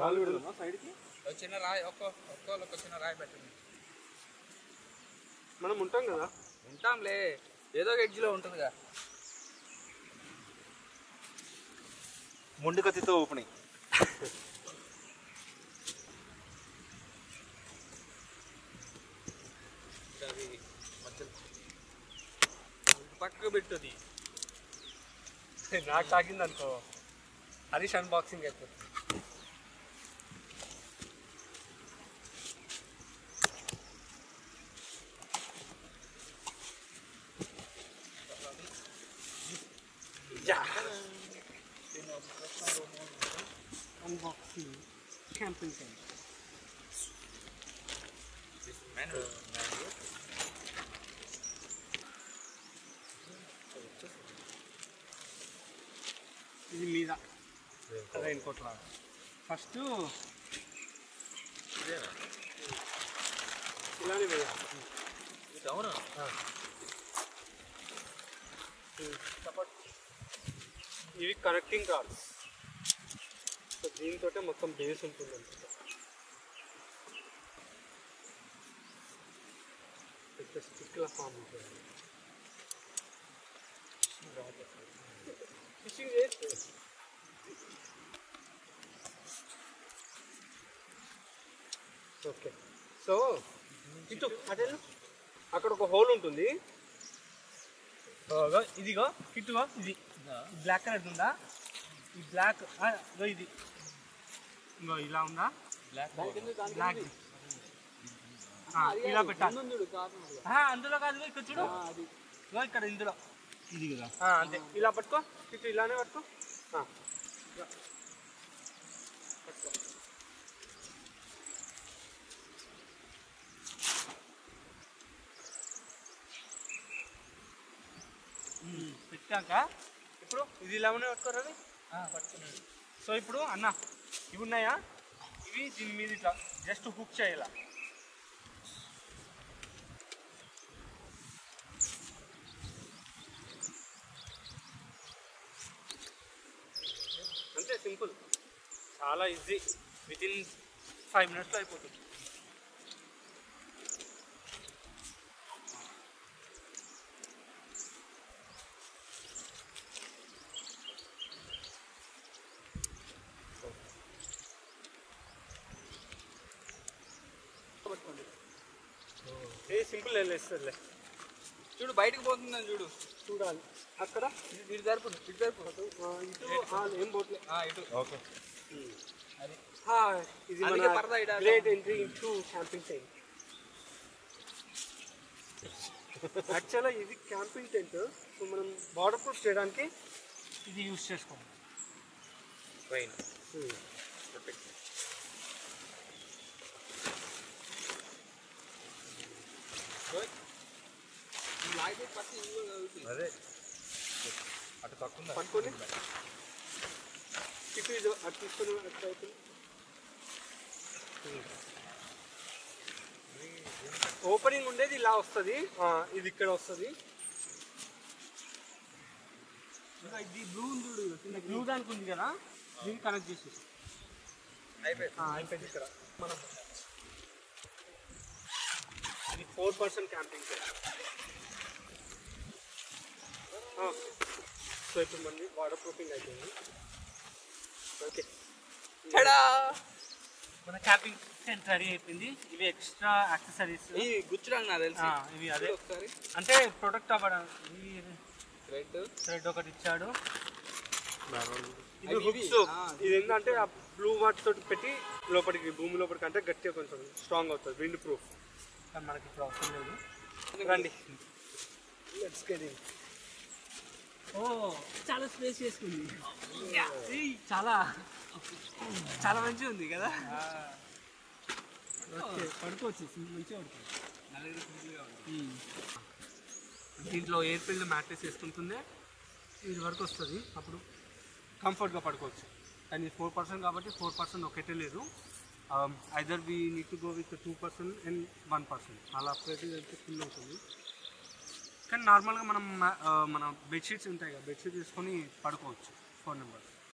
సైడ్కి చిన్న రాయి ఒక్కోళ్ళు ఒక చిన్న రాయి పెట్టండి. మనం ఉంటాం కదా, ఉంటాంలే, ఏదో ఒక ఎడ్జ్లో ఉంటుందిగా. ముందు కత్తితో ఓపెనింగ్. పక్కకు పెట్టుది. నాకు తాకింది అనుకో, హరీష్ అన్బాక్సింగ్ అయిపోతుంది. Unboxing camping tent. ఇది మీద రెయిన్ కోట్ లాగా. ఫస్ట్ ఇలానే వేయాలి. ఇవి కనెక్టింగ్ రాడ్స్. సో దీంతో మొత్తం బేస్ ఉంటుంది అనమాట. పెద్ద స్టిక్ల ఫామ్ ఉంటుంది. ఫిషింగ్ చేస్తే ఓకే. సో ఇటు అటు అక్కడ ఒక హోల్ ఉంటుంది. ఇదిగో ఇటుగో, ఇది బ్లాక్ కలర్ ఉందా, ఈ బ్లాక్ ఇది ఇంకో ఇలా ఉందా, బ్లాక్ ఇలా పెట్టాలి. అందులో కాదు, ఇక్కడ చూడు, ఇక్కడ ఇందులో ఇది కదా, అంతే. ఇలా పట్టుకో, ఇటు ఇలానే పట్టుకో. పెట్టాక ఇప్పుడు ఇది ఇలానే పట్టుకోరాది, పట్టుకున్నాడు. సో ఇప్పుడు అన్న ఇవి ఉన్నాయా, ఇవి దీని మీద ఇట్లా జస్ట్ హుక్ చేయాల. అంతే, సింపుల్, చాలా ఈజీ. వితిన్ 5 minutesలో అయిపోతుంది. సింపుల్ వెళ్ళేస్తుందిలే. చూడు బయటకు పోతుందని చూడు, చూడాలి అక్కడ. ఇటు జరుపు, ఇటు జరుపు, ఇటు ఏం పోట్లే. ఇటు ఓకే. ఇది great entry into camping tent. యాక్చువల్గా ఇది క్యాంపింగ్ టెంట్. సో మనం వాటర్ ప్రూఫ్ చేయడానికి ఇది యూజ్ చేసుకోవాలి. అదే అటు తక్కువ పట్టుకొని ఇటు ఇది అటు తీసుకొని అటు అవుతుంది. ఓపెనింగ్ ఉండేది ఇలా వస్తుంది, ఇది ఇక్కడ వస్తుంది. ఇది బ్లూ చూడు, బ్లూ దానికి ఉంది కదా, దీన్ని కనెక్ట్ చేసేసి అయిపోయింది. ఇక్కడ మనం ఇది 4% క్యాంపింగ్. సో ఇప్పుడు మనకి వాటర్ ప్రూఫింగ్ అయిపోయింది. ఓకే, మన క్యాంపింగ్ టెంట్ రెడీ అయిపోయింది. ఇవి ఎక్స్ట్రా యాక్సెసరీస్, ఇవి గుచ్చురాంగ్ నాకు తెలిసి. ఇవి అదే ఒకసారి అంటే ప్రొటెక్ట్ అవ్వడానికి థ్రెడ్ ఒకటి ఇచ్చాడు. ఇది హుక్స్. ఇది ఏంటంటే ఆ బ్లూ వాటర్ తోటి పెట్టి లోపలికి, భూమి లోపలికి అంటే గట్టిగా కొంచెం స్ట్రాంగ్ అవుతుంది, విండ్ ప్రూఫ్. కానీ మనకి ఇప్పుడు అవసరం లేదు. రండి, లెట్స్ గెట్ ఇన్. చాలా స్పేస్ చేసుకుంది, చాలా చాలా మంచిగా ఉంది కదా. పడుకోవచ్చు, మంచిగా పడుకోవచ్చు. దీంట్లో ఎయిర్ ఫిల్డ్ మ్యాట్రెస్ వేసుకుంటుందే ఇది వరకు వస్తుంది, అప్పుడు కంఫర్ట్గా పడుకోవచ్చు. కానీ 4% కాబట్టి 4% ఒకటే లేదు. Either we need to go with 2% and 1%, అలా ప్రతి ఫుల్ అవుతుంది. కానీ నార్మల్గా మనం మన బెడ్షీట్స్ ఉంటాయి కదా, బెడ్షీట్ తీసుకొని పడుకోవచ్చు 4 members.